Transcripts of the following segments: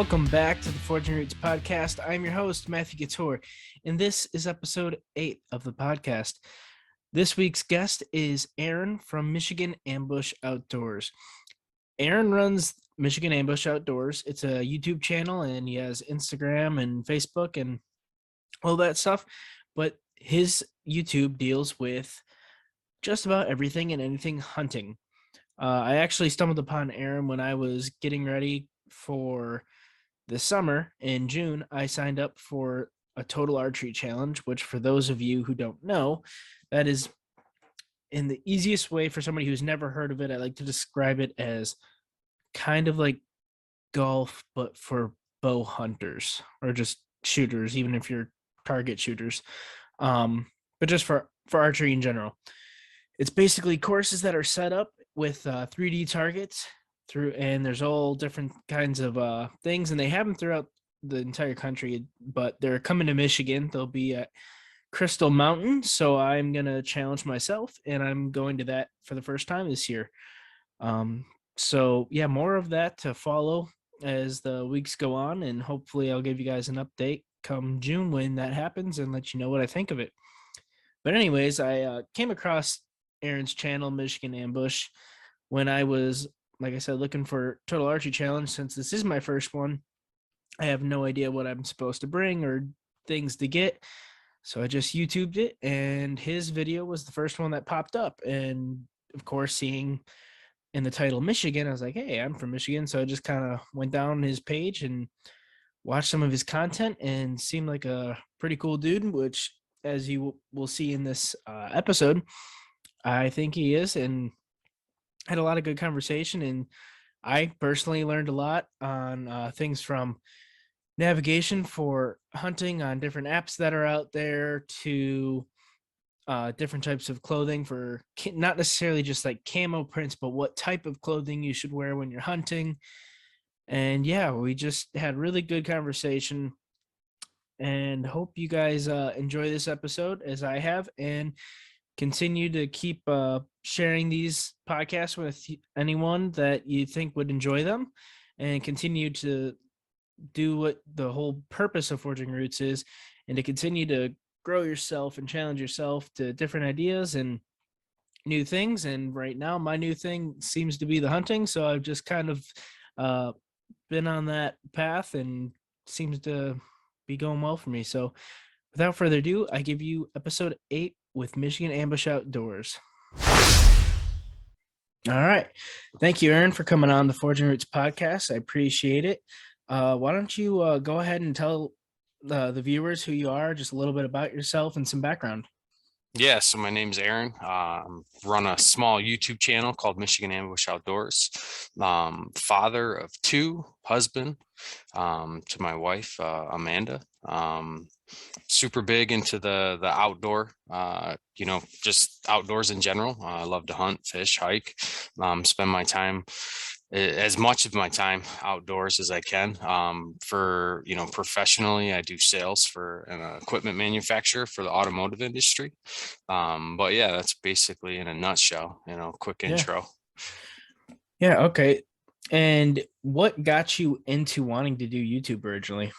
welcome back to the Forging Roots podcast. I'm your host, Matthew Couture, and this is episode 8 of the podcast. This week's guest is Aaron from Michigan Ambush Outdoors. Aaron runs Michigan Ambush Outdoors. It's a YouTube channel, and he has Instagram and Facebook and all that stuff, but his YouTube deals with just about everything and anything hunting. I actually stumbled upon Aaron when I was getting ready for the summer. In June, I signed up for a total archery challenge, which for those of you who don't know, that is in the easiest way for somebody who's never heard of it. I like to describe it as kind of like golf, but for bow hunters or just shooters, even if you're target shooters. But just for archery in general. It's basically courses that are set up with 3D targets and there's all different kinds of things, and they have them throughout the entire country, but they're coming to Michigan. They'll be at Crystal Mountain, so I'm going to challenge myself, and I'm going to that for the first time this year. So yeah, more of that to follow as the weeks go on, and hopefully I'll give you guys an update come June when that happens and let you know what I think of it. But anyways, I came across Aaron's channel, Michigan Ambush, when I was, like I said, looking for Total Archery Challenge. Since this is my first one, I have no idea what I'm supposed to bring or things to get. So I just YouTubed it, and his video was the first one that popped up. And of course, seeing in the title Michigan, I was like, hey, I'm from Michigan. So I just kind of went down his page and watched some of his content and seemed like a pretty cool dude, which, as you will see in this episode, I think he is, and had a lot of good conversation. And I personally learned a lot on things from navigation for hunting on different apps that are out there to different types of clothing for not necessarily just like camo prints, but what type of clothing you should wear when you're hunting. And yeah, we just had really good conversation, and hope you guys enjoy this episode as I have, and continue to keep sharing these podcasts with anyone that you think would enjoy them, and continue to do what the whole purpose of Forging Roots is, and to continue to grow yourself and challenge yourself to different ideas and new things. And right now my new thing seems to be the hunting, so I've just kind of been on that path and seems to be going well for me. So without further ado, I give you episode 8 with Michigan Ambush Outdoors. All right. Thank you, Aaron, for coming on the Forging Roots podcast. I appreciate it. Why don't you go ahead and tell the viewers who you are, just a little bit about yourself and some background. Yeah, so my name's Aaron. Run a small YouTube channel called Michigan Ambush Outdoors. Father of 2, husband to my wife, Amanda. Super big into the outdoor, just outdoors in general. I love to hunt, fish, hike, spend my time, as much of my time outdoors as I can. Professionally, I do sales for an equipment manufacturer for the automotive industry. But yeah, that's basically in a nutshell, quick intro. Yeah. Okay. And what got you into wanting to do YouTube originally?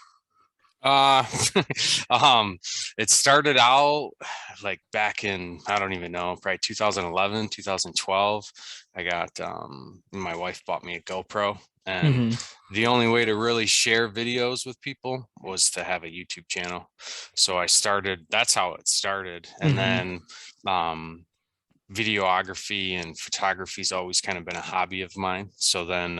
It started out like back in, I don't even know, probably 2011, 2012. I got, my wife bought me a GoPro, and the only way to really share videos with people was to have a YouTube channel. So that's how it started. And then, videography and photography has always kind of been a hobby of mine. So then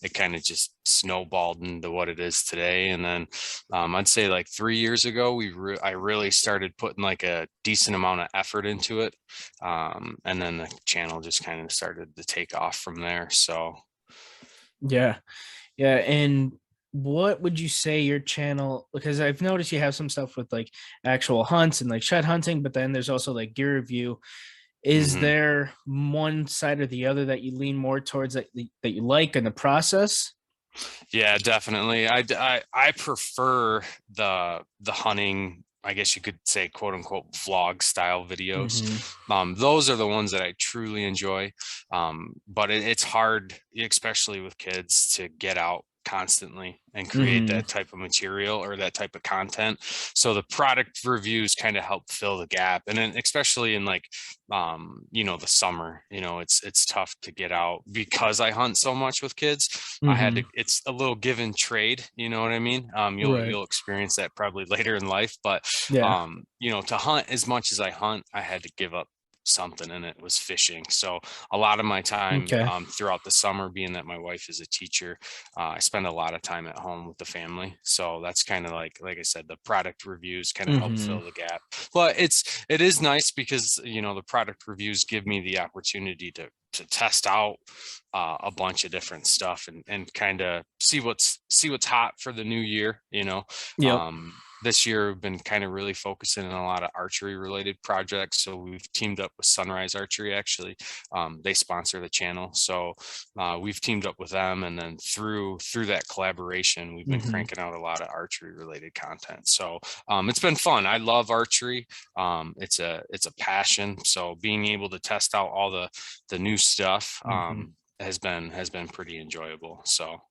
it kind of just snowballed into what it is today. And then I'd say like 3 years ago, I really started putting like a decent amount of effort into it. And then the channel just kind of started to take off from there. So yeah. And what would you say your channel, because I've noticed you have some stuff with like actual hunts and like shed hunting, but then there's also like gear review. Is there one side or the other that you lean more towards that you like in the process? Yeah, definitely. I prefer the hunting, I guess you could say, quote unquote, vlog style videos. Those are the ones that I truly enjoy. But it's hard, especially with kids, to get out constantly and create Mm-hmm. that type of material or that type of content. So the product reviews kind of help fill the gap. And then especially in like the summer, it's tough to get out because I hunt so much with kids. Mm-hmm. It's a little give and trade, you know what I mean? Right. You'll experience that probably later in life, but Yeah. to hunt as much as I hunt, I had to give up something, and it was fishing. So a lot of my time Okay. throughout the summer, being that my wife is a teacher, I spend a lot of time at home with the family. So that's kind of like I said, the product reviews kind of help Mm-hmm. fill the gap. But it is nice because the product reviews give me the opportunity to test out a bunch of different stuff and kind of see what's hot for the new year. Yep. This year we've been kind of really focusing on a lot of archery related projects. So we've teamed up with Sunrise Archery. Actually, they sponsor the channel, so we've teamed up with them, and then through that collaboration, we've been Mm-hmm. cranking out a lot of archery related content. So it's been fun. I love archery. It's a passion. So being able to test out all the new stuff Mm-hmm. has been pretty enjoyable. So.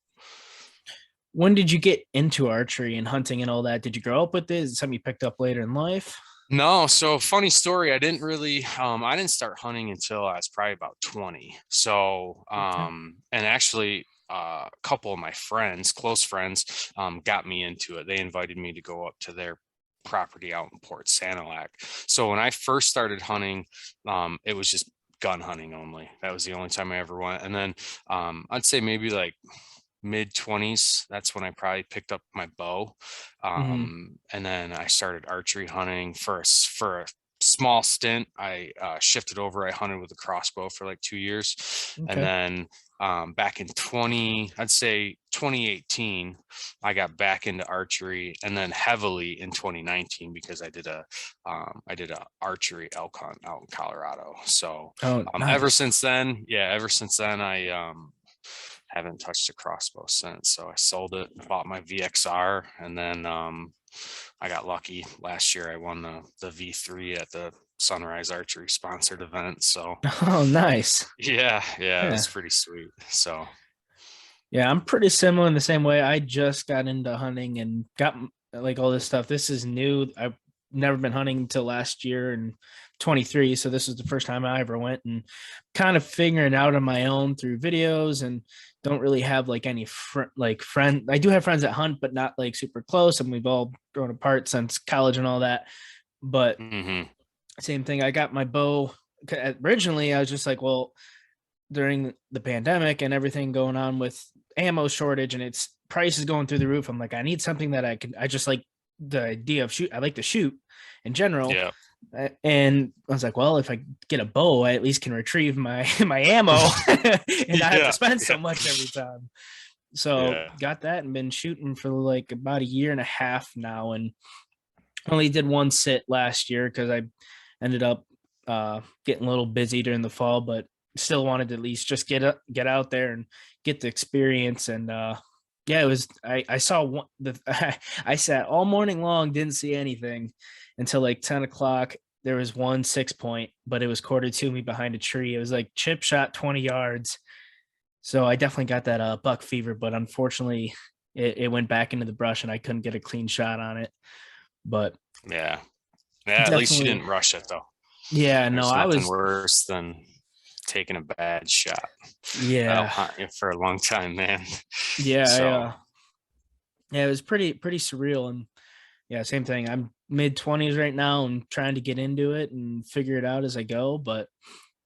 When did you get into archery and hunting and all that? Did you grow up with it? Is it something you picked up later in life? No, so funny story. I didn't start hunting until I was probably about 20. So, Okay. and actually, a couple of my friends, close friends, got me into it. They invited me to go up to their property out in Port Sanilac. So when I first started hunting, it was just gun hunting only. That was the only time I ever went. And then, I'd say maybe like mid 20s, that's when I probably picked up my bow. Mm-hmm. And then I started archery hunting for a small stint. I shifted over. I hunted with a crossbow for like 2 years. And Okay. then back in I'd say 2018, I got back into archery, and then heavily in 2019 because I did a archery elk hunt out in Colorado. So Oh, ever nice. since then, I haven't touched a crossbow since. So I sold it, bought my VXR, and then I got lucky last year. I won the V3 at the Sunrise Archery sponsored event. So Oh, nice. yeah, it Yeah. was pretty sweet. So Yeah, I'm pretty similar in the same way. I just got into hunting and got like all this stuff. This is new. I've never been hunting until last year and 23. So this is the first time I ever went and kind of figuring out on my own through videos and don't really have like any friend. I do have friends that hunt, but not like super close. And we've all grown apart since college and all that. But mhm. same thing. I got my bow. Originally, I was just like, well, during the pandemic and everything going on with ammo shortage and its prices going through the roof, I'm like, I need something that I just like the idea of shoot. I like to shoot in general. Yeah, And I was like, well, if I get a bow, I at least can retrieve my my ammo and not have to yeah, spend so yeah, much every time. So yeah. got that and been shooting for like about a year and a half now, and only did one sit last year because I ended up getting a little busy during the fall, but still wanted to at least just get out there and get the experience. And yeah, it was. I saw one. I sat all morning long, didn't see anything until like 10 o'clock. There was one 6 point, but it was quartered to me behind a tree. It was like chip shot 20 yards. So I definitely got that buck fever, but unfortunately, it went back into the brush and I couldn't get a clean shot on it. But Yeah. Yeah, at least you definitely, didn't rush it though. yeah, no, There's I nothing was, worse than taking a bad shot. That'll yeah, haunt you for a long time, man. yeah, So yeah, it was pretty surreal. And yeah, same thing. I'm mid 20s right now and trying to get into it and figure it out as I go. But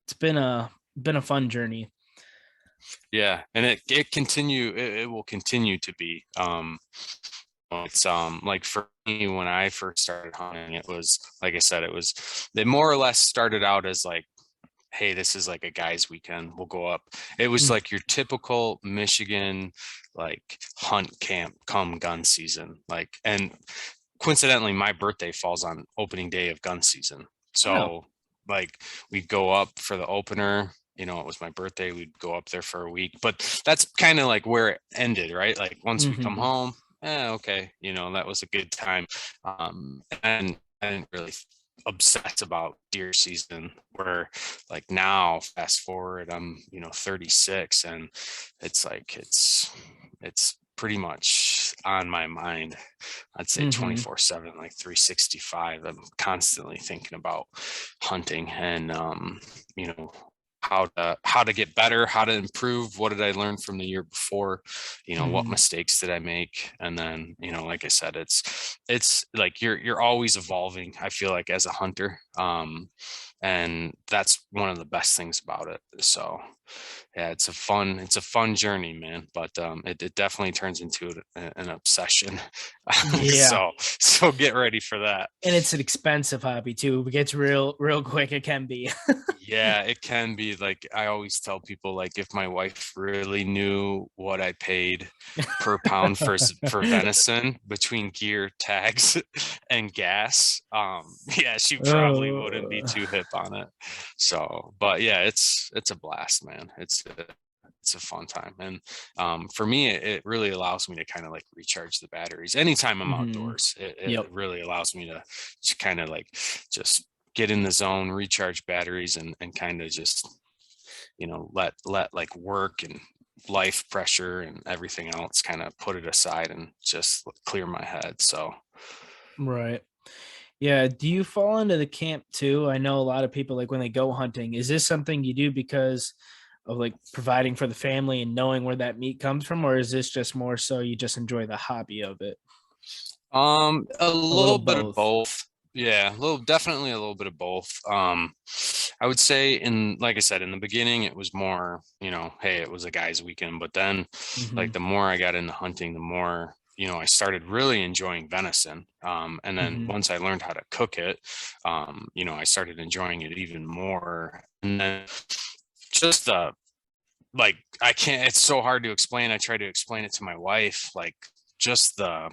it's been a fun journey. yeah, and it will continue to be. It's like for me when I first started hunting, it was like I said, they more or less started out as like, hey, this is like a guys' weekend. We'll go up. It was Mm, like your typical Michigan like hunt camp come gun season. Like, and coincidentally, my birthday falls on opening day of gun season. oh, So like we'd go up for the opener. It was my birthday. We'd go up there for a week, but that's kind of like where it ended, right? Like once we come hmm, home, okay, that was a good time. And I didn't really obsess about deer season where like now fast forward I'm 36, and it's like it's pretty much on my mind. I'd say Mm-hmm. 24/7, like 365. I'm constantly thinking about hunting and, you know, how to get better, how to improve. What did I learn from the year before? What Mm-hmm. mistakes did I make? And then, like I said, it's like you're always evolving, I feel like, as a hunter. And that's one of the best things about it. So yeah, it's a fun journey, man. But it definitely turns into an obsession. Yeah. So get ready for that. And it's an expensive hobby too. It gets real quick. It can be. Yeah, it can be. Like, I always tell people, like, if my wife really knew what I paid per pound for venison between gear, tags, and gas, yeah, she probably wouldn't be Oh. too hip on it. So, but yeah, it's a blast, man. It's a fun time. And for me, it really allows me to kind of like recharge the batteries anytime I'm Mm-hmm. outdoors. It Yep. really allows me to kind of like just get in the zone, recharge batteries, and kind of just, let like work and life pressure and everything else kind of put it aside and just clear my head. So Right. Yeah. Do you fall into the camp too? I know a lot of people, like when they go hunting, is this something you do because of like providing for the family and knowing where that meat comes from, or is this just more so you just enjoy the hobby of it? A A little little bit of both. both. Yeah, definitely a little bit of both. I would say, like I said, in the beginning, it was more, hey, it was a guy's weekend. But then, Mm-hmm. like, the more I got into hunting, the more, I started really enjoying venison. And then Mm-hmm. once I learned how to cook it, I started enjoying it even more. And then just like, I can't, it's so hard to explain. I try to explain it to my wife, like, just the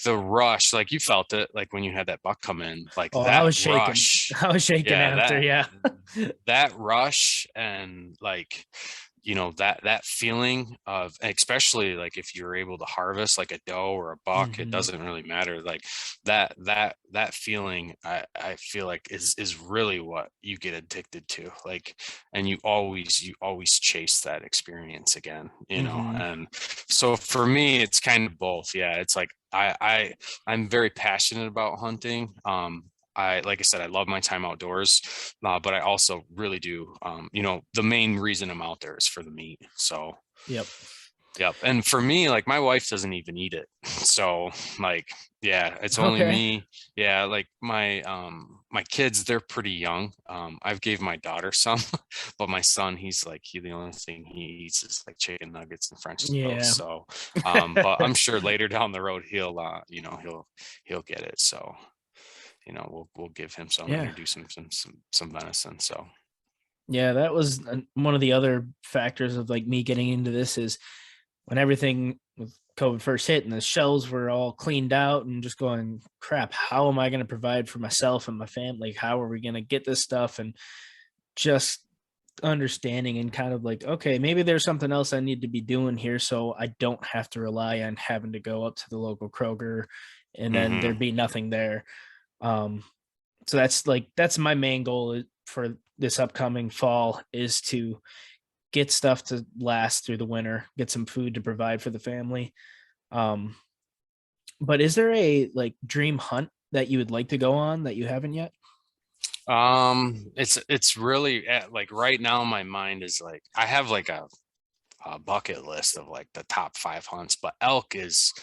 rush, like you felt it, like when you had that buck come in, like Oh, I that was shaking. rush. I was shaking Yeah, after. that Yeah. that rush, and like, that feeling of, especially like if you're able to harvest like a doe or a buck, it Mm-hmm. doesn't really matter. Like that feeling, I feel like is really what you get addicted to. Like, and you always chase that experience again, Mm-hmm. and so for me, it's kind of both. Yeah, it's like I'm very passionate about hunting. Like I said, I love my time outdoors, but I also really do. The main reason I'm out there is for the meat. So, Yep. yep. And for me, like, my wife doesn't even eat it. So, like, yeah, it's only Okay. me. Yeah, like my kids, they're pretty young. I've gave my daughter some, but my son, the only thing he eats is like chicken nuggets and French Yeah. toast. So, but I'm sure later down the road he'll get it. So, we'll give him some, Yeah. introduce him some venison. So. Yeah, that was one of the other factors of like me getting into this is when everything with COVID first hit and the shelves were all cleaned out and just going, crap, how am I going to provide for myself and my family? How are we going to get this stuff? And just understanding and kind of like, okay, maybe there's something else I need to be doing here so I don't have to rely on having to go up to the local Kroger and then Hmm. there'd be nothing there. Um, so that's my main goal for this upcoming fall is to get stuff to last through the winter, get some food to provide for the family. Um, but is there a like dream hunt that you would like to go on that you haven't yet? It's really like right now my mind is like, I have like a bucket list of like the top 5 hunts, but elk is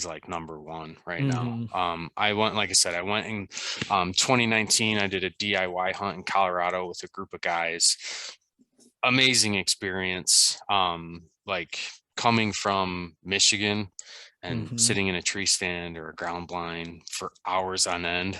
like number one right now. Mm-hmm. Like I said, I went in 2019. I did a DIY hunt in Colorado with a group of guys. Amazing experience. Like, coming from Michigan and Mm-hmm. sitting in a tree stand or a ground blind for hours on end,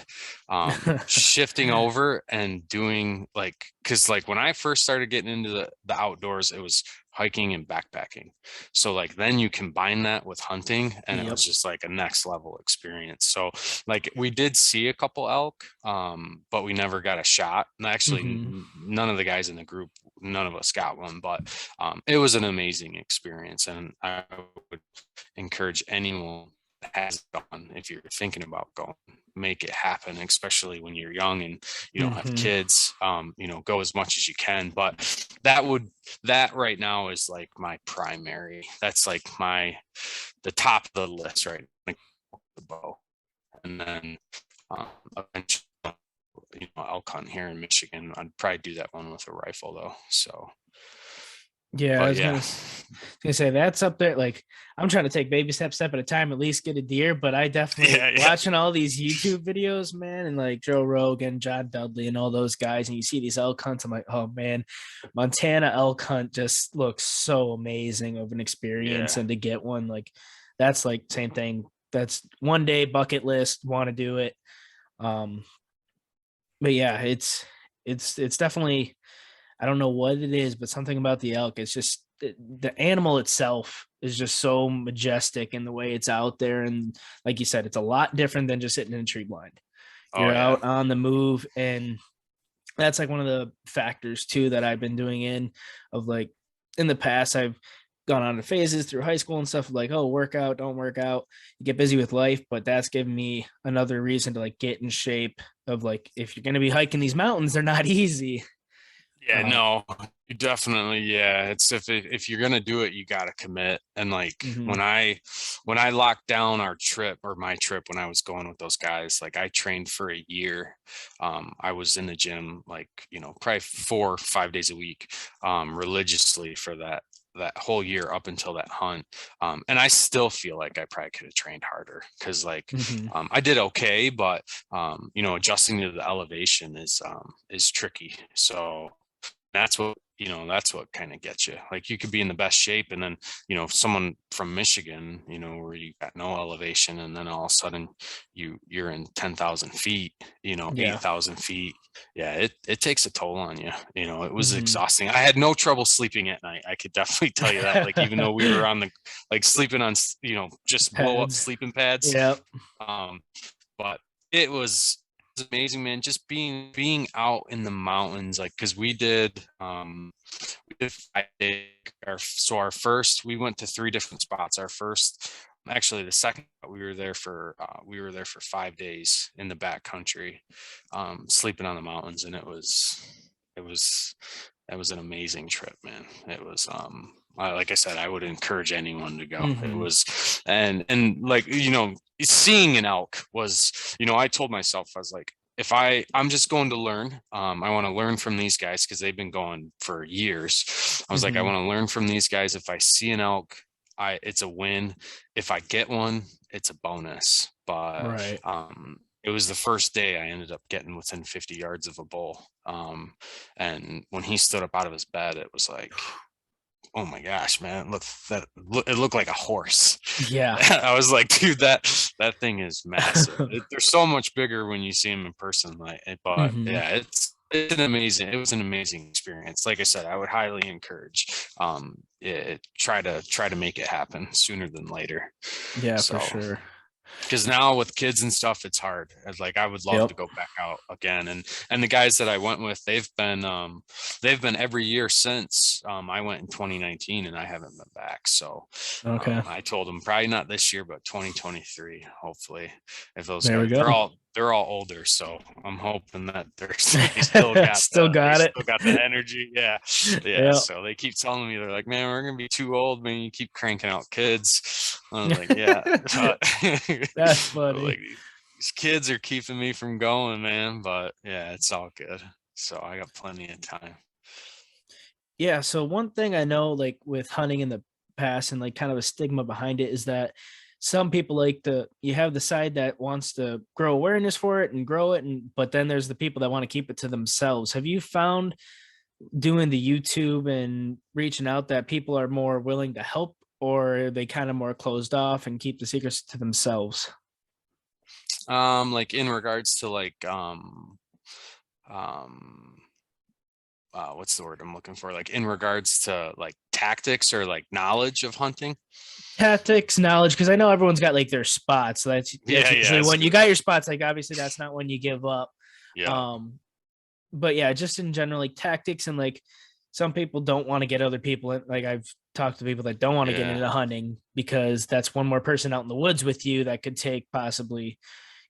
shifting over and doing, like, because like when I first started getting into the outdoors, it was hiking and backpacking. So like then you combine that with hunting, and it Yep. was just like a next level experience. So like we did see a couple elk, but we never got a shot. And actually, Mm-hmm. none of the guys in the group, none of us got one, but it was an amazing experience, and I would encourage anyone has gone. If you're thinking about going, make it happen, especially when you're young and you don't have Mm-hmm. kids. Go as much as you can. But that right now is like my primary. That's like the top of the list, right? Like the bow, and then eventually, elk hunt here in Michigan. I'd probably do that one with a rifle though. So, Yeah, I but was yeah, gonna say that's up there. Like I'm trying to take baby step at a time, at least get a deer. But I definitely yeah, watching all these YouTube videos, man, and like Joe Rogan, John Dudley, and all those guys, and you see these elk hunts. I'm like, oh man, Montana elk hunt just looks so amazing of an experience, yeah. and to get one like that's like same thing. That's one day bucket list. Want to do it. Um, but yeah, it's definitely I don't know what it is, but something about the elk, it's just the animal itself is just so majestic in the way it's out there. And like you said, it's a lot different than just sitting in a tree blind. Oh You're yeah. out on the move. And that's like one of the factors too that I've been doing of like in the past, I've gone on to phases through high school and stuff like, oh, work out, don't work out, you get busy with life. But that's given me another reason to like get in shape of like, if you're going to be hiking these mountains, they're not easy. Yeah, Uh, no, you definitely, yeah. It's if you're gonna do it, you gotta commit. And like mhm. when I locked down our trip or my trip when I was going with those guys, like I trained for a year. I was in the gym like, probably 4 or 5 days a week, religiously for that whole year up until that hunt. And I still feel like I probably could have trained harder because like Mhm. I did okay, but adjusting to the elevation is tricky. So that's what kind of gets you. Like you could be in the best shape and then someone from Michigan, where you got no elevation, and then all of a sudden you're in 10,000 feet, Yeah. 8,000 feet. Yeah, it takes a toll on you. It was Mhm. exhausting. I had no trouble sleeping at night, I could definitely tell you that. Like even though we were on the like sleeping on just blow up Pads. sleeping pads. Yep. um but it was amazing, man. Just being out in the mountains, like because we did 5 days. Our first, we went to 3 different spots. Our first, actually the second, we were there for 5 days in the back country, sleeping on the mountains, and it was that was an amazing trip, man. It was like I said, I would encourage anyone to go. It Mhm. was and like seeing an elk was, I told myself, I was like, if I'm just going to learn, I want to learn from these guys because they've been going for years. I was like, I Mhm. want to learn from these guys. If I see an elk, it's a win. If I get one, it's a bonus. But Right. it was the first day I ended up getting within 50 yards of a bull. And when he stood up out of his bed, it was like, oh my gosh, man, it looked like a horse. Yeah. I was like, dude, that thing is massive. They're so much bigger when you see them in person. But Mhm. yeah, it was an amazing experience. Like I said, I would highly encourage try to make it happen sooner than later. Yeah, for So sure. because now with kids and stuff, it's hard. Like I would love to Yep. go back out again. And the guys that I went with, they've been every year since. I went in 2019 and I haven't been back. So Okay. I told them probably not this year, but 2023, hopefully. If those There we guys, go. they're all older, so I'm hoping that they still got Still they got it. still got the energy. Yeah, yeah. Yep. So they keep telling me, they're like, man, we're gonna be too old, man. You keep cranking out kids. I was like, yeah, but That's like funny. these kids are keeping me from going, man. But yeah, it's all good. So I got plenty of time. Yeah, so one thing I know like with hunting in the past and like kind of a stigma behind it is that some people like you have the side that wants to grow awareness for it and grow it, and but then there's the people that want to keep it to themselves. Have you found doing the YouTube and reaching out that people are more willing to help, or are they kind of more closed off and keep the secrets to themselves? Like in regards to like um what's the word I'm looking for? Like in regards to like tactics or like knowledge of hunting. Tactics, knowledge, because I know everyone's got like their spots. So that's Yeah, yeah, usually that's a when you good got one. your spots. Like obviously that's not when you give up. Yeah. Um, but yeah, just in general, like tactics and like some people don't want to get other people in. Like I've talked to people that don't want to get Yeah. into hunting because that's one more person out in the woods with you that could take possibly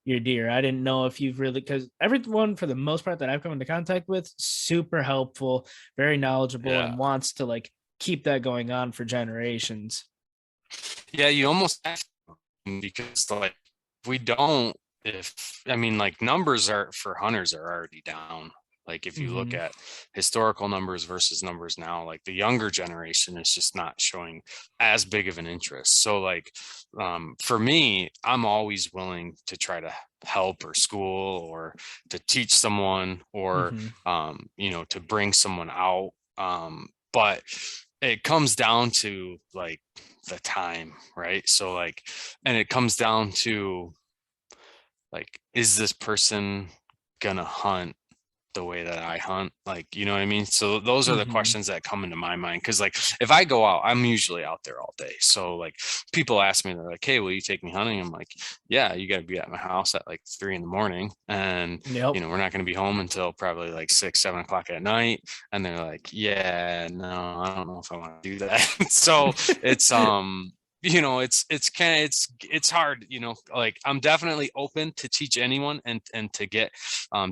your deer. I didn't know if you've really, because everyone for the most part that I've come into contact with, super helpful, very knowledgeable, Yeah. and wants to like keep that going on for generations. Yeah, you almost have to, because like if we don't, if I mean like numbers are for hunters are already down. Like if you look Mm-hmm. at historical numbers versus numbers now, like the younger generation is just not showing as big of an interest. So like for me, I'm always willing to try to help or school or to teach someone or Mm-hmm. to bring someone out. But it comes down to like the time, right? So like, and it comes down to like, is this person gonna hunt the way that I hunt? Like, you know what I mean? So those are the Mm-hmm. questions that come into my mind. Cause like if I go out, I'm usually out there all day. So like people ask me, they're like, hey, will you take me hunting? I'm like, yeah, you gotta be at my house at like 3 a.m. And Yep. we're not gonna be home until probably like 6, 7 o'clock at night. And they're like, yeah, no, I don't know if I want to do that. So it's it's kind of it's hard, like I'm definitely open to teach anyone and to get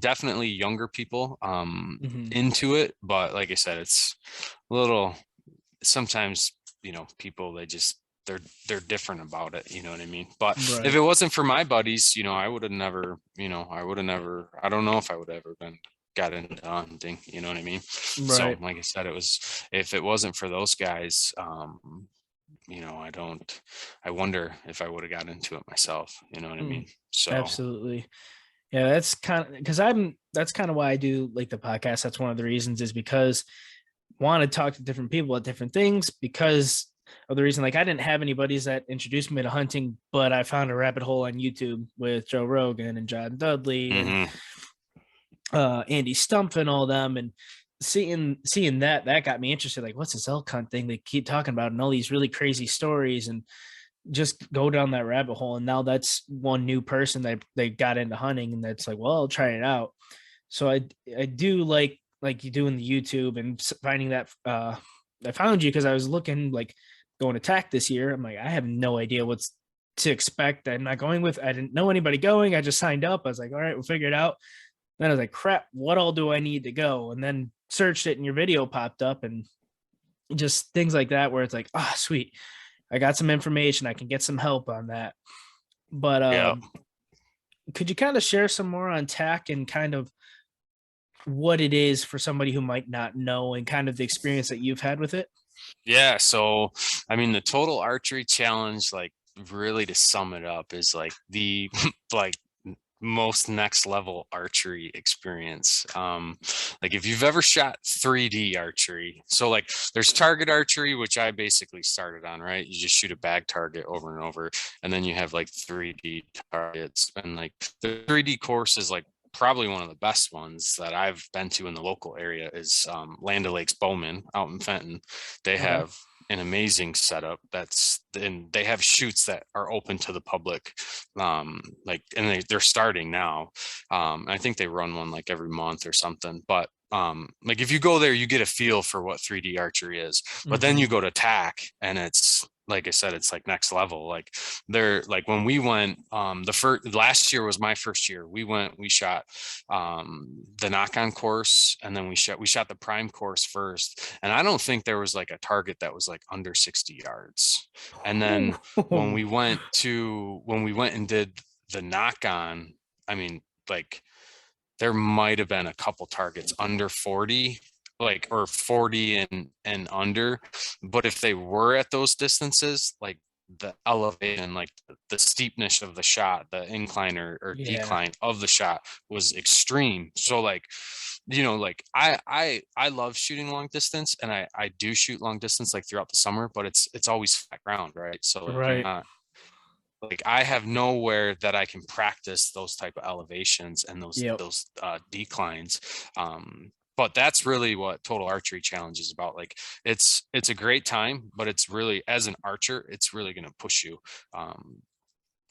definitely younger people Mm-hmm. into it, but like I said, it's a little sometimes, people they're different about it, you know what I mean? But if Right. it wasn't for my buddies, I don't know if I would ever been got into hunting, you know what I mean? So Right. like I said, if it wasn't for those guys, I wonder if I would have got into it myself, you know what I Mm, mean? So absolutely. Yeah, that's kind of because that's kind of why I do like the podcast. That's one of the reasons is because I want to talk to different people at different things because of the reason like I didn't have anybody that introduced me to hunting, but I found a rabbit hole on YouTube with Joe Rogan and John Dudley and mhm. Andy Stumpf and all them, and seeing that got me interested. Like, what's this elk hunt thing they keep talking about, and all these really crazy stories, and just go down that rabbit hole. And now that's one new person that they got into hunting, and that's like, well, I'll try it out. So I do like you do in the YouTube and finding that I found you because I was looking like going to TAC this year. I'm like, I have no idea what's to expect. I'm not going with, I didn't know anybody going. I just signed up. I was like, all right, we'll figure it out. Then I was like, crap, what all do I need to go? And then searched it and your video popped up and just things like that where it's like, ah, oh, sweet. I got some information. I can get some help on that. But Yeah. could you kind of share some more on TAC and kind of what it is for somebody who might not know and kind of the experience that you've had with it? Yeah. So, I mean, the total archery challenge, like really to sum it up, is like the like most next level archery experience. Like if you've ever shot 3D archery, so like there's target archery, which I basically started on, right? You just shoot a bag target over and over, and then you have like 3D targets, and like the 3D course is like probably one of the best ones that I've been to in the local area is Land O'Lakes Bowman out in Fenton. They Okay. have an amazing setup and they have shoots that are open to the public, like, and they're starting now. I think they run one like every month or something, but like if you go there, you get a feel for what 3D archery is. But then Mm-hmm. you go to TAC and it's like I said, it's like next level. Like they're like when we went, the first last year was my first year. We shot the knock-on course, and then we shot the prime course first. And I don't think there was like a target that was like under 60 yards. And then when we went and did the knock-on, I mean, like there might have been a couple targets under 40, like, or 40 and under, but if they were at those distances, like the elevation, like the steepness of the shot, the incline or Yeah. decline of the shot was extreme. So like, like I love shooting long distance, and I do shoot long distance like throughout the summer, but it's always flat ground, right? So like you're Right. not, like I have nowhere that I can practice those type of elevations and those Yep. those declines. But that's really what Total Archery Challenge is about. Like it's a great time, but it's really, as an archer, it's really going to push you,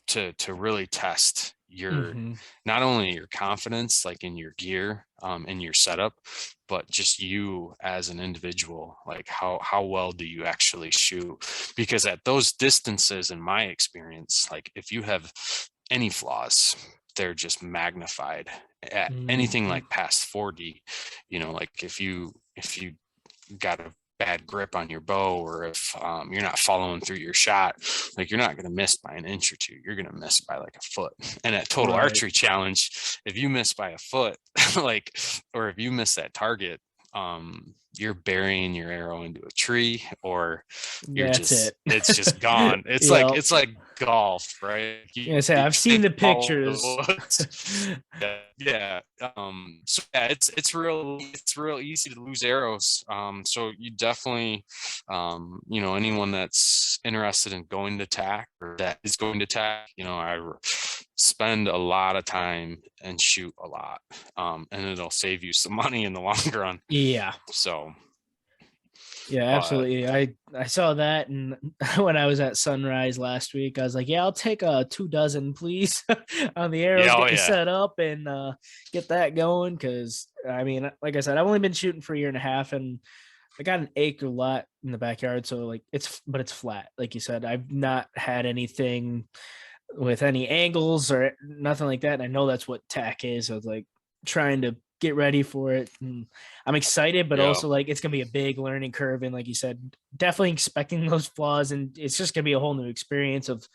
to really test your, Mm-hmm. not only your confidence, like in your gear, in your setup, but just you as an individual, like how well do you actually shoot? Because at those distances, in my experience, like if you have any flaws, they're just magnified at anything Mm-hmm. like past 40. Like if you got a bad grip on your bow, or if you're not following through your shot, like you're not going to miss by an inch or two, you're going to miss by like a foot. And at total Right. archery challenge, if you miss by a foot, like, or if you miss that target, you're burying your arrow into a tree, or That's it. it's just gone. It's like, Yep. it's like golf, right? I say You I've seen think the all pictures. the woods. Yeah. So yeah, it's real easy to lose arrows. So you definitely, anyone that's interested in going to tack, or that is going to tack, spend a lot of time and shoot a lot. And it'll save you some money in the long run. Yeah. So, Yeah, but absolutely. I saw that, and when I was at Sunrise last week, I was like, "Yeah, I'll take a 2 dozen, please, on the arrows, yeah, oh get me yeah. set up, and get that going." Because I mean, like I said, I've only been shooting for a year and a half, and I got an acre lot in the backyard, so like it's flat, like you said. I've not had anything with any angles or nothing like that. And I know that's what tack is. So it's like trying to get ready for it. And I'm excited, but Yeah. also like it's gonna be a big learning curve. And like you said, definitely expecting those flaws. And it's just gonna be a whole new experience of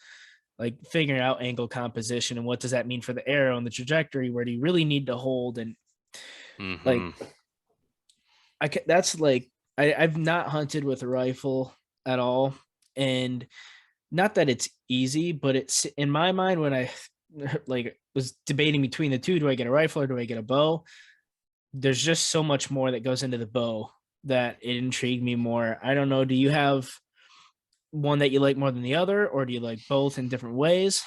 like figuring out angle composition and what does that mean for the arrow and the trajectory. Where do you really need to hold? And like Hmm. that's like I've not hunted with a rifle at all. And not that it's easy, but it's in my mind when I like was debating between the two, do I get a rifle or do I get a bow? There's just so much more that goes into the bow that it intrigued me more. I don't know. Do you have one that you like more than the other, or do you like both in different ways?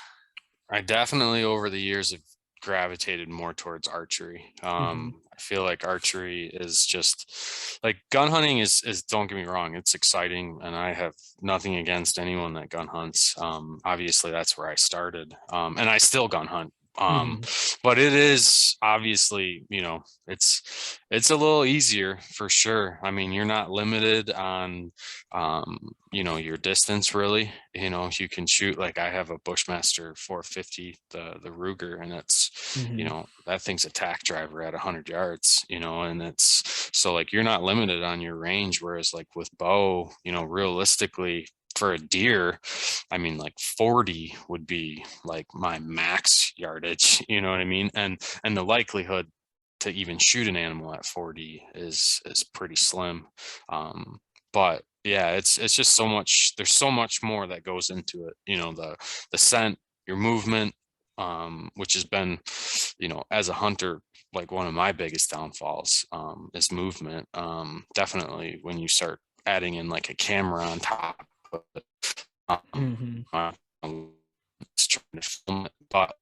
I definitely over the years have gravitated more towards archery. Mm-hmm. I feel like archery is just like gun hunting is, don't get me wrong, it's exciting, and I have nothing against anyone that gun hunts. Obviously that's where I started. And I still gun hunt. Um, Mm-hmm. but it is obviously, it's a little easier for sure. I mean, you're not limited on, your distance really. You can shoot, like I have a Bushmaster 450, the Ruger, and it's, Mm-hmm. that thing's a tack driver at 100 yards, and it's so like you're not limited on your range. Whereas like with bow, realistically for a deer, I mean, like 40 would be like my max yardage, you know what I mean? And the likelihood to even shoot an animal at 40 is pretty slim. But yeah, it's just so much, there's so much more that goes into it, the scent, your movement, which has been, as a hunter, like one of my biggest downfalls, is movement. Definitely when you start adding in like a camera on top of it, Mm-hmm. trying to film it, but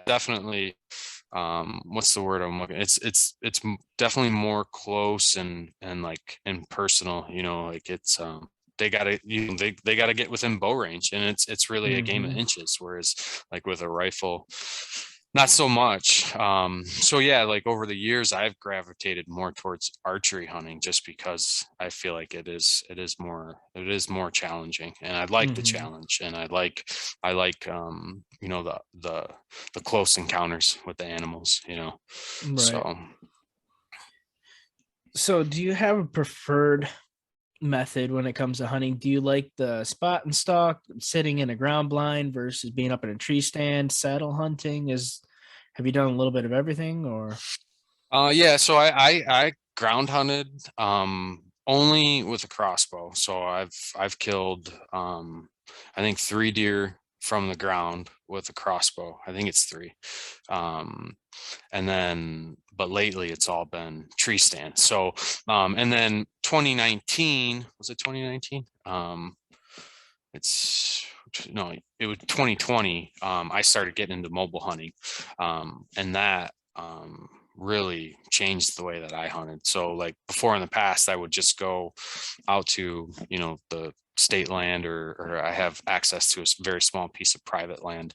definitely, what's the word I'm looking, it's definitely more close and like impersonal, like it's they gotta, they gotta get within bow range, and it's really a game of Mm-hmm. inches, whereas like with a rifle, not so much. So yeah, like over the years I've gravitated more towards archery hunting, just because I feel like it is more challenging, and I like the Mm-hmm. challenge, and I like the close encounters with the animals, Right. so. So, do you have a preferred method when it comes to hunting? Do you like the spot and stalk, sitting in a ground blind versus being up in a tree stand, saddle hunting? Have you done a little bit of everything or? Yeah, so I ground hunted, only with a crossbow. So I've killed, I think 3 deer from the ground with a crossbow. I think it's three. Um and then, but lately it's all been tree stand. So and then 2019, was it 2019? It's no, it was 2020. I started getting into mobile hunting, and that really changed the way that I hunted. So like before in the past, I would just go out to, the state land, or I have access to a very small piece of private land.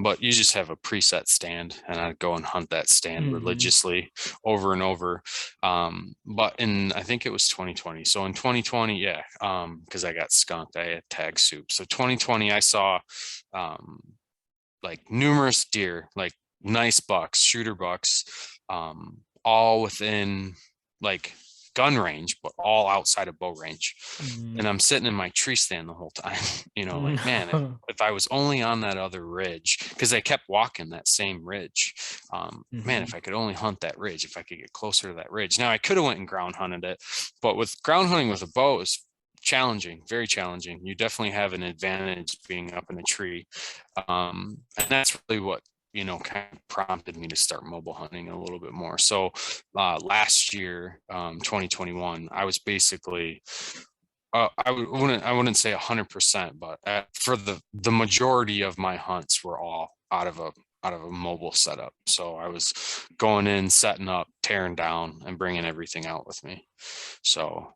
But you just have a preset stand, and I go and hunt that stand Mm-hmm. religiously over and over. But I think it was 2020. So in 2020, yeah, because I got skunked, I had tag soup. So 2020, I saw um, like numerous deer, like nice bucks, shooter bucks, all within like gun range, but all outside of bow range. Mm-hmm. And I'm sitting in my tree stand the whole time, like, man, if I was only on that other ridge, because I kept walking that same ridge, man, Mm-hmm. if I could only hunt that ridge, if I could get closer to that ridge. Now I could have went and ground hunted it, but with ground hunting with a bow is challenging, very challenging. You definitely have an advantage being up in a tree. And that's really what kind of prompted me to start mobile hunting a little bit more. So last year, 2021, I was basically I wouldn't say 100%, but for the majority of my hunts were all out of a mobile setup. So I was going in, setting up, tearing down, and bringing everything out with me. So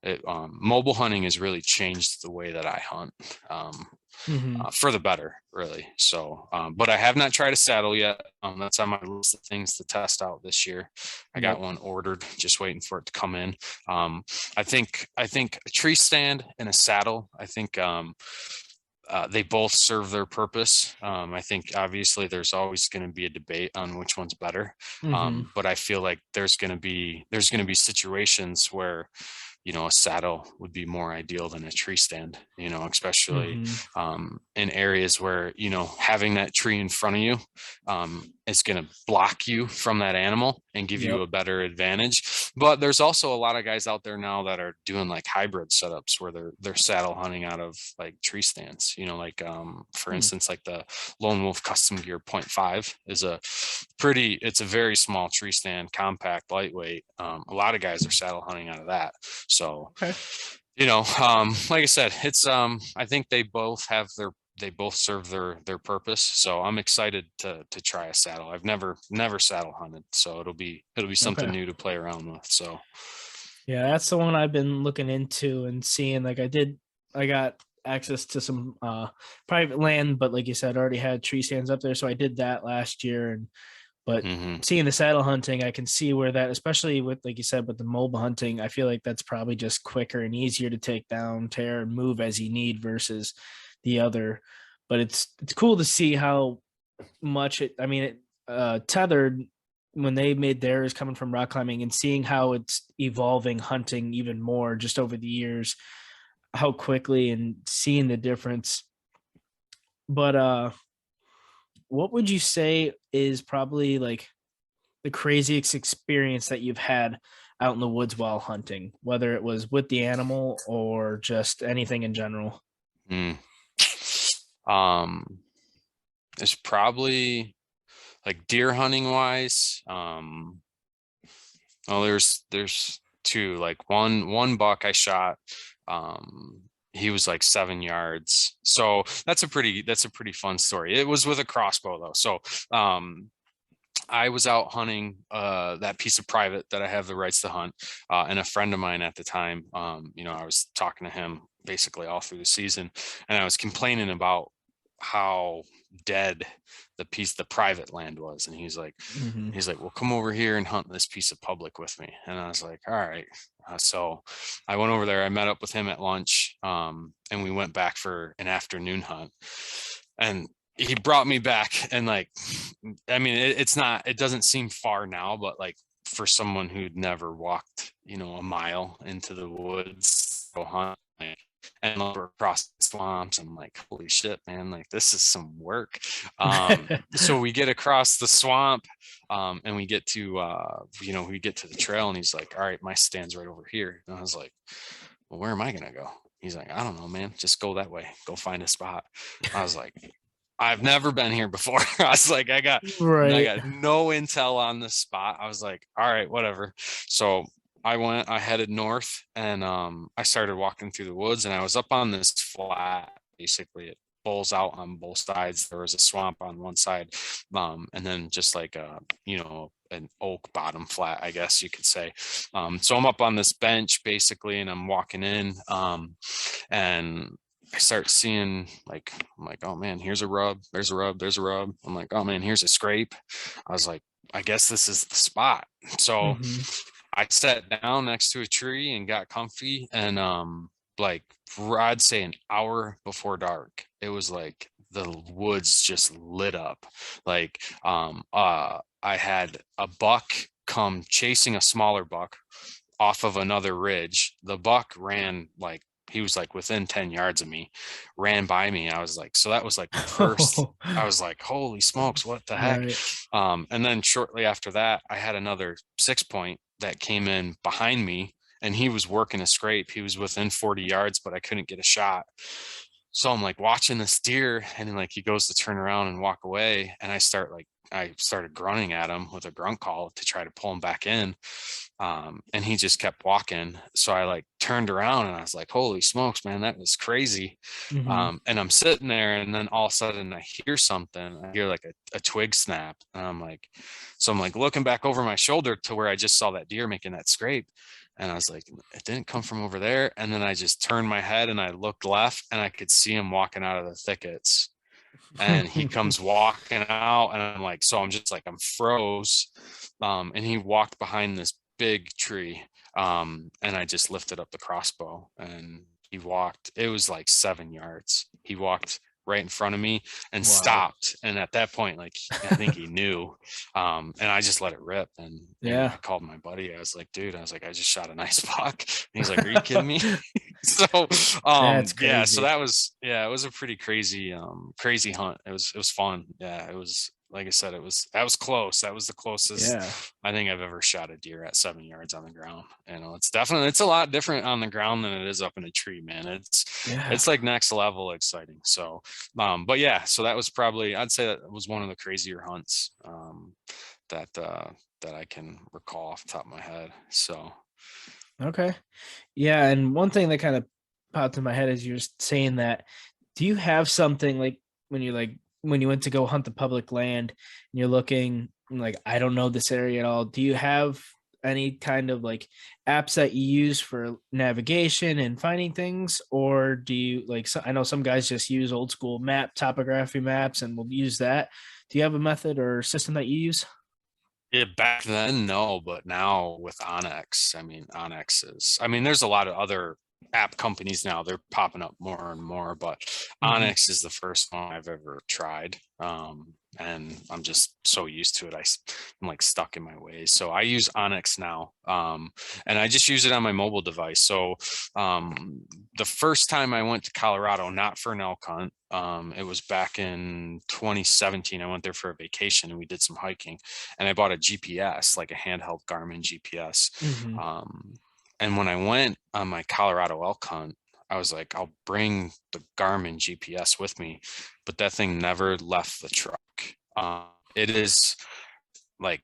mobile hunting has really changed the way that I hunt. Mm-hmm. For the better, really. So, but I have not tried a saddle yet. That's on my list of things to test out this year. I got Yep. one ordered, just waiting for it to come in. I think a tree stand and a saddle. I think they both serve their purpose. I think obviously there's always going to be a debate on which one's better, Mm-hmm. but I feel like there's going to be situations where a saddle would be more ideal than a tree stand, especially Mm-hmm. in areas where, having that tree in front of you is going to block you from that animal and give you Yep. a better advantage. But there's also a lot of guys out there now that are doing like hybrid setups where they're saddle hunting out of like tree stands, like for Mm. instance, like the Lone Wolf Custom Gear .5 is it's a very small tree stand, compact, lightweight. A lot of guys are saddle hunting out of that. So, Okay. like I said, it's I think they both serve their purpose. So I'm excited to try a saddle. I've never saddle hunted, so it'll be something Okay. new to play around with. So Yeah, that's the one I've been looking into and seeing. I got access to some private land, but like you said, I already had tree stands up there, so I did that last year. And but mhm. seeing the saddle hunting, I can see where that, especially with like you said, with the mobile hunting, I feel like that's probably just quicker and easier to take down, tear, and move as you need versus the other. But it's cool to see how much it. I mean, tethered when they made theirs coming from rock climbing and seeing how it's evolving hunting even more just over the years, how quickly and seeing the difference. But what would you say is probably like the craziest experience that you've had out in the woods while hunting, whether it was with the animal or just anything in general? Mm. Um, it's probably like deer hunting wise. Oh, there's two. Like one buck I shot. He was like 7 yards. So that's a pretty fun story. It was with a crossbow though. So I was out hunting that piece of private that I have the rights to hunt, and a friend of mine at the time, I was talking to him basically all through the season, and I was complaining about how dead the private land was, and Mm-hmm. he's like, well, come over here and hunt this piece of public with me. And I was like, all right. So I went over there, I met up with him at lunch, and we went back for an afternoon hunt. And he brought me back, and like, I mean, it doesn't seem far now, but like for someone who'd never walked, a mile into the woods, go hunt, like, and look across the swamps, I'm like, holy shit, man, like this is some work. So we get across the swamp, and we get to the trail, and he's like, all right, my stand's right over here. And I was like, well, where am I gonna go? He's like, I don't know, man, just go that way, go find a spot. I was like, I've never been here before. I was like, I Right. got no intel on this spot. I was like, all right, whatever. So I headed north, and I started walking through the woods, and I was up on this flat. Basically, it bowls out on both sides. There was a swamp on one side, and then just like an oak bottom flat, I guess you could say. So I'm up on this bench basically, and I'm walking in, and I start seeing like, I'm like, oh man, here's a rub, there's a rub, there's a rub. I'm like, oh man, here's a scrape. I was like, I guess this is the spot. So Mm-hmm. I sat down next to a tree and got comfy, and like I'd say an hour before dark, it was like the woods just lit up. Like I had a buck come chasing a smaller buck off of another ridge. The buck ran like, he was like within 10 yards of me, ran by me. I was like, so that was like the first, Oh, I was like, holy smokes, what the heck? right. And then shortly after that, I had another 6 point that came in behind me, and he was working a scrape. He was within 40 yards, but I couldn't get a shot. So I'm like watching this deer, and then like he goes to turn around and walk away, and I started grunting at him with a grunt call to try to pull him back in. And he just kept walking. So I like turned around and I was like, holy smokes, man, that was crazy. Mm-hmm. And I'm sitting there, and then all of a sudden I hear something. I hear like a twig snap. And I'm like, so I'm like looking back over my shoulder to where I just saw that deer making that scrape. And I was like, it didn't come from over there. And then I just turned my head and I looked left, and I could see him walking out of the thickets. And he comes walking out, and I'm like, so I'm just like, I'm froze. And he walked behind this big tree. And I just lifted up the crossbow, and he walked, it was like 7 yards. He walked right in front of me and Wow. stopped. And at that point, like, I think he knew. And I just let it rip. And I Yeah. called my buddy. I was like, dude, I was like, I just shot a nice buck. And he's like, are you kidding me? So That's yeah, so crazy. that was, yeah, it was a pretty crazy crazy hunt. It was fun. Yeah, it was, like I said, that was close. That was the closest Yeah. I think I've ever shot a deer at 7 yards on the ground. It's a lot different on the ground than it is up in a tree, man. Yeah. It's like next level exciting. So but yeah, so that was probably, I'd say that was one of the crazier hunts that that I can recall off the top of my head. So Okay. Yeah, and one thing that kind of popped in my head as you're saying that, do you have something like when you went to go hunt the public land and you're looking like I don't know this area at all, do you have any kind of like apps that you use for navigation and finding things, or do you like I know some guys just use old school topography maps and will use that. Do you have a method or system that you use? yeah, back then, no, but now with Onyx, I mean, there's a lot of other app companies now. They're popping up more and more, but Hmm. Onyx is the first one I've ever tried. And I'm just so used to it. I'm like stuck in my ways. So I use Onyx now. And I just use it on my mobile device. So the first time I went to Colorado, not for an elk hunt, it was back in 2017. I went there for a vacation and we did some hiking, and I bought a GPS, like a handheld Garmin GPS. Hmm. Um, and when I went on my Colorado elk hunt, I was like, I'll bring the Garmin GPS with me, but that thing never left the truck. It is like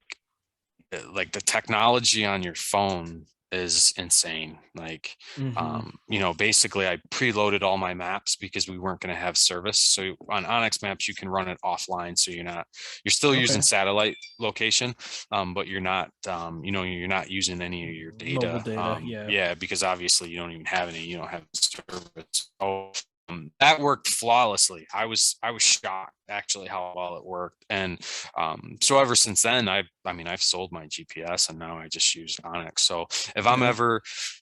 the technology on your phone is insane. Like, Hmm. basically I preloaded all my maps because we weren't going to have service. So on Onyx Maps, you can run it offline. So you're still using Okay. satellite location, but you're not, you're not using any of your Mobile data. data. Yeah. Yeah, because obviously you don't even have any, you don't have service. So that worked flawlessly. I was shocked actually how well it worked. And so ever since then, I've sold my GPS and now I just use Onyx. So if I'm Yeah. ever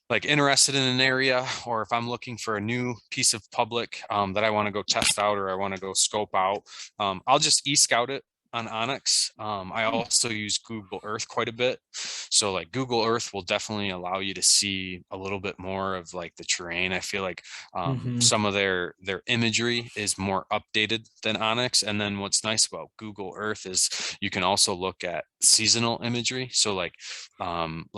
like interested in an area, or if I'm looking for a new piece of public that I want to go test out or I want to go scope out, I'll just e-scout it on Onyx. I Hmm. also use Google Earth quite a bit. So like Google Earth will definitely allow you to see a little bit more of like the terrain. I feel like Hmm. some of their imagery is more updated than Onyx. And then what's nice about Google Earth is you can also look at seasonal imagery. So like in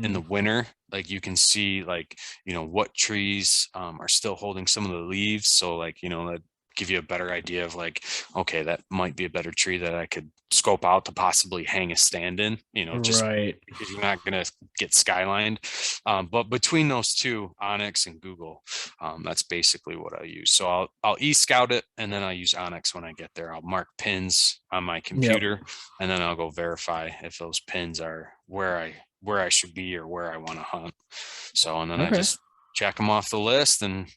the Mm. winter, like you can see like what trees are still holding some of the leaves. So like that give you a better idea of like, okay, that might be a better tree that I could scope out to possibly hang a stand in, just Right. because you're not going to get skylined. But between those two, Onyx and Google, that's basically what I use. So I'll e-scout it, and then I'll use Onyx when I get there. I'll mark pins on my Yep. computer, and then I'll go verify if those pins are where I should be or where I want to hunt. So, and then I Okay. check them off the list. And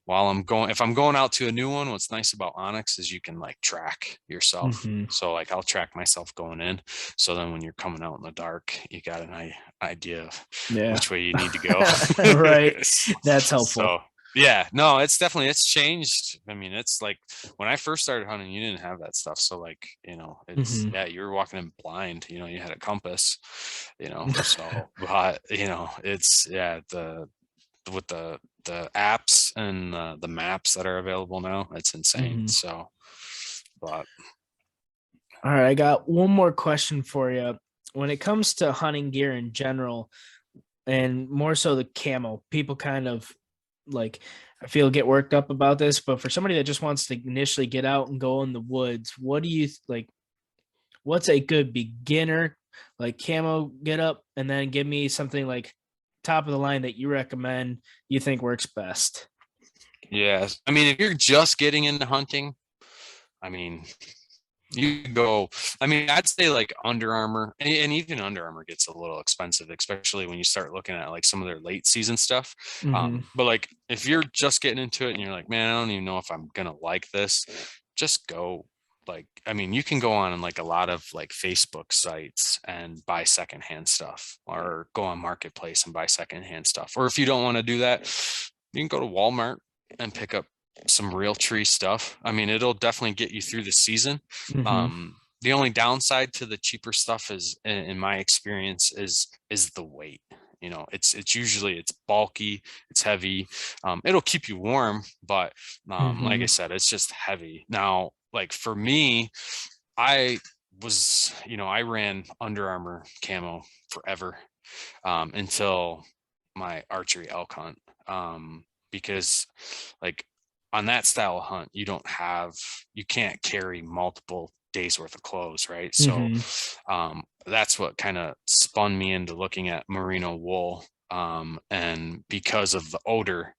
if I'm going out to a new one, what's nice about Onyx is you can like track yourself. Mm-hmm. So like I'll track myself going in. So then when you're coming out in the dark, you got an idea of Yeah. which way you need to go. Right. That's helpful. So yeah, no, it's changed. I mean, it's like when I first started hunting, you didn't have that stuff. So like, Mm-hmm. you were walking in blind, you had a compass, so, but it's, with the apps and the maps that are available now, it's insane. Mm-hmm. So, but All right, I got one more question for you. When it comes to hunting gear in general, and more so the camo, people kind of like, I feel, get worked up about this, but for somebody that just wants to initially get out and go in the woods, what do you like? What's a good beginner like camo get up, and then give me something like top of the line that you recommend, you think works best. yeah, I mean, if you're just getting into hunting, I mean, you go, I mean, I'd say like Under Armour, and even Under Armour gets a little expensive, especially when you start looking at like some of their late season stuff. Mm-hmm. But like if you're just getting into it and you're like, man, I don't even know if I'm gonna like this, just go. Like, I mean, you can go on like a lot of like Facebook sites and buy secondhand stuff, or go on Marketplace and buy secondhand stuff. Or if you don't want to do that, you can go to Walmart and pick up some real tree stuff. I mean, it'll definitely get you through the season. Mm-hmm. The only downside to the cheaper stuff is, in my experience, is the weight. It's usually it's bulky, it's heavy. It'll keep you warm, but like I Mm-hmm. said, it's just heavy. Now, like for me, I I ran Under Armour camo forever, until my archery elk hunt. Because like on that style of hunt, you can't carry multiple days worth of clothes, right? So Mm-hmm. that's what kind of spun me into looking at merino wool, and because of the odor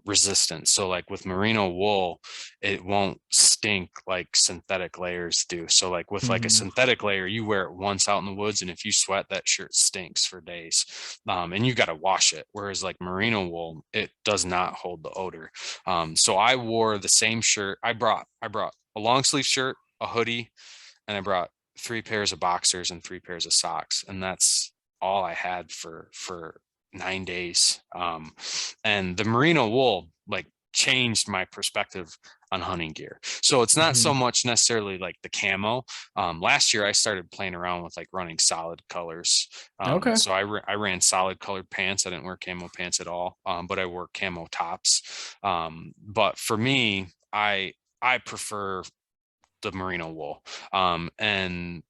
resistance. So like with merino wool, it won't stink like synthetic layers do. So like with like a Mm-hmm. synthetic layer, you wear it once out in the woods, and if you sweat, that shirt stinks for days, and you got to wash it. Whereas like merino wool, it does not hold the odor. So I wore the same shirt. I brought a long sleeve shirt, a hoodie, and I brought 3 pairs of boxers and 3 pairs of socks, and that's all I had for 9 days. And the merino wool like changed my perspective on hunting gear. So it's not so Mm-hmm. much necessarily like the camo. Last year I started playing around with like running solid colors. Okay. So I ran solid colored pants. I didn't wear camo pants at all, but I wore camo tops. But for me, I prefer the merino wool. And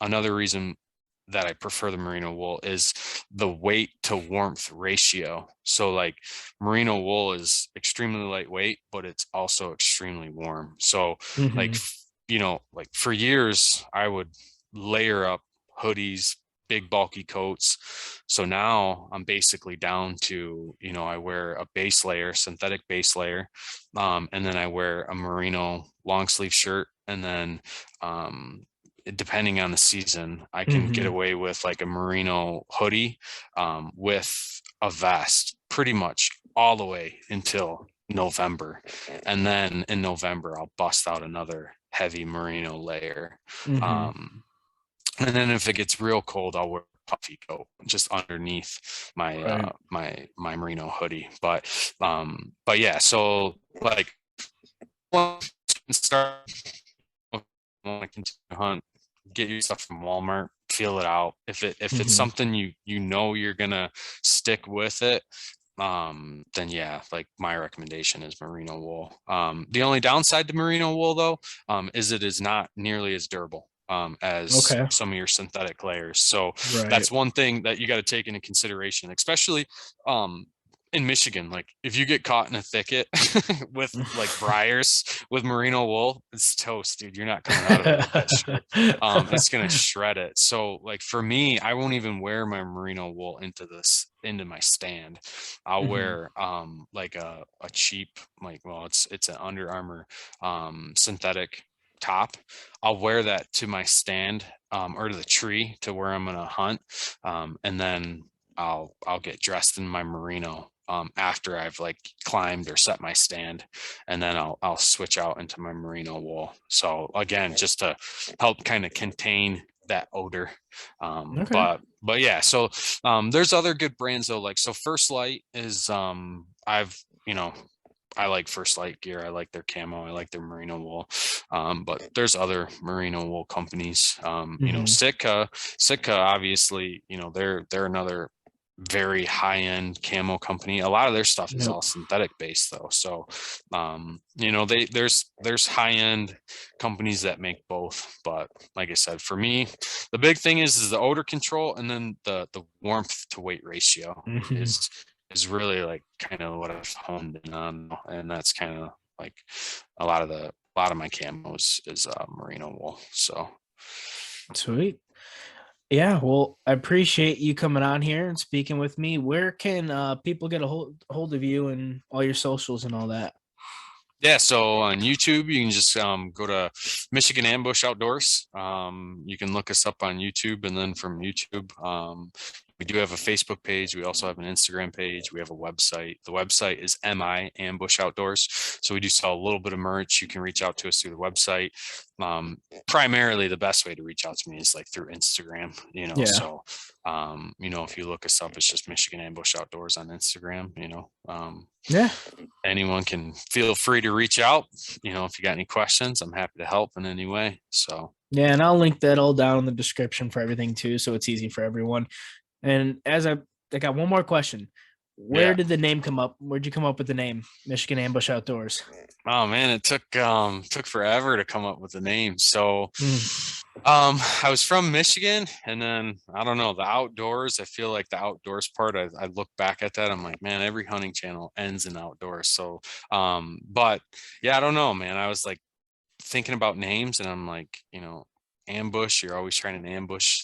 another reason that I prefer the merino wool is the weight to warmth ratio. So like merino wool is extremely lightweight, but it's also extremely warm. So like, Mm-hmm. like for years I would layer up hoodies, big bulky coats. So now I'm basically down to, I wear a base layer, synthetic base layer, and then I wear a merino long sleeve shirt, and then depending on the season, I can get Mm-hmm. away with like a merino hoodie, with a vest pretty much all the way until November. And then in November, I'll bust out another heavy merino layer. Mm-hmm. Um, and then if it gets real cold, I'll wear a puffy coat just underneath my Right. my merino hoodie. But yeah, so like start want to continue to hunt, get your stuff from Walmart, feel it out. If it's Mm-hmm. something you're gonna stick with it, then yeah, like my recommendation is merino wool. The only downside to merino wool though, is it is not nearly as durable as Okay. some of your synthetic layers. So Right. that's one thing that you got to take into consideration, especially in Michigan. Like if you get caught in a thicket with like briars with merino wool, it's toast, dude. You're not coming out of it with that shirt. It's gonna shred it. So like for me, I won't even wear my merino wool into my stand. I'll Mm-hmm. wear like a cheap, like, well, it's an Under Armour synthetic top. I'll wear that to my stand, or to the tree to where I'm gonna hunt, and then I'll get dressed in my merino after I've like climbed or set my stand, and then I'll switch out into my merino wool. So again, just to help kind of contain that odor. Okay. But yeah, so there's other good brands though. Like so First Light is I've you know I like First Light gear. I like their camo. I like their merino wool. But there's other merino wool companies. Hmm. Sitka, obviously, they're another very high-end camo company. A lot of their stuff is Nope. all synthetic based though. So, there's high-end companies that make both. But like I said, for me, the big thing is the odor control, and then the warmth to weight ratio Hmm. is really like kind of what I've honed in on, and that's kind of like a lot of my camos is merino wool. So Sweet. Yeah, well, I appreciate you coming on here and speaking with me. Where can people get a hold of you and all your socials and all that? yeah, so on YouTube, you can just go to Michigan Ambush Outdoors. You can look us up on YouTube, and then from YouTube, we do have a Facebook page. We also have an Instagram page. We have a website. The website is MI Ambush Outdoors. So we do sell a little bit of merch. You can reach out to us through the website. Primarily, the best way to reach out to me is like through Instagram. Yeah. So if you look us up, it's just Michigan Ambush Outdoors on Instagram. Yeah. Anyone can feel free to reach out. If you got any questions, I'm happy to help in any way. So Yeah, and I'll link that all down in the description for everything too, so it's easy for everyone. And I got one more question. Where yeah. did the name come up? Where'd you come up with the name Michigan Ambush Outdoors? Oh man, it took forever to come up with the name. So Mm. I was from Michigan, and then I don't know, the outdoors. I feel like the outdoors part, I look back at that, I'm like, man, every hunting channel ends in outdoors. So but yeah, I don't know, man. I was like thinking about names, and I'm like, ambush, you're always trying to ambush,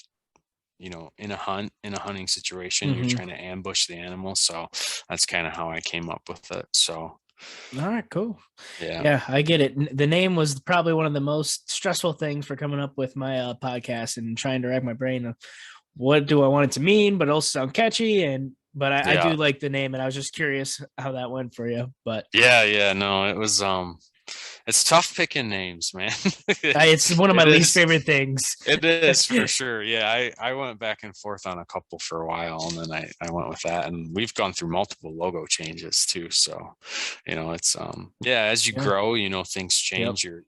in a hunting situation, you're Hmm. trying to ambush the animal. So that's kind of how I came up with it. So All right, cool. yeah. Yeah, I get it. The name was probably one of the most stressful things for coming up with my podcast and trying to rack my brain of what do I want it to mean, but also sound catchy. But I Yeah. do like the name, and I was just curious how that went for you. But Yeah, no, it was it's tough picking names, man. it's one of my It least is. favorite things. It is for sure. Yeah, I went back and forth on a couple for a while, and then I went with that, and we've gone through multiple logo changes too. So, it's yeah, as you Yeah. grow, things Yep. change, your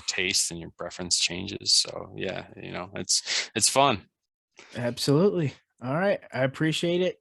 taste and your preference changes. So yeah, it's fun. Absolutely. All right. I appreciate it.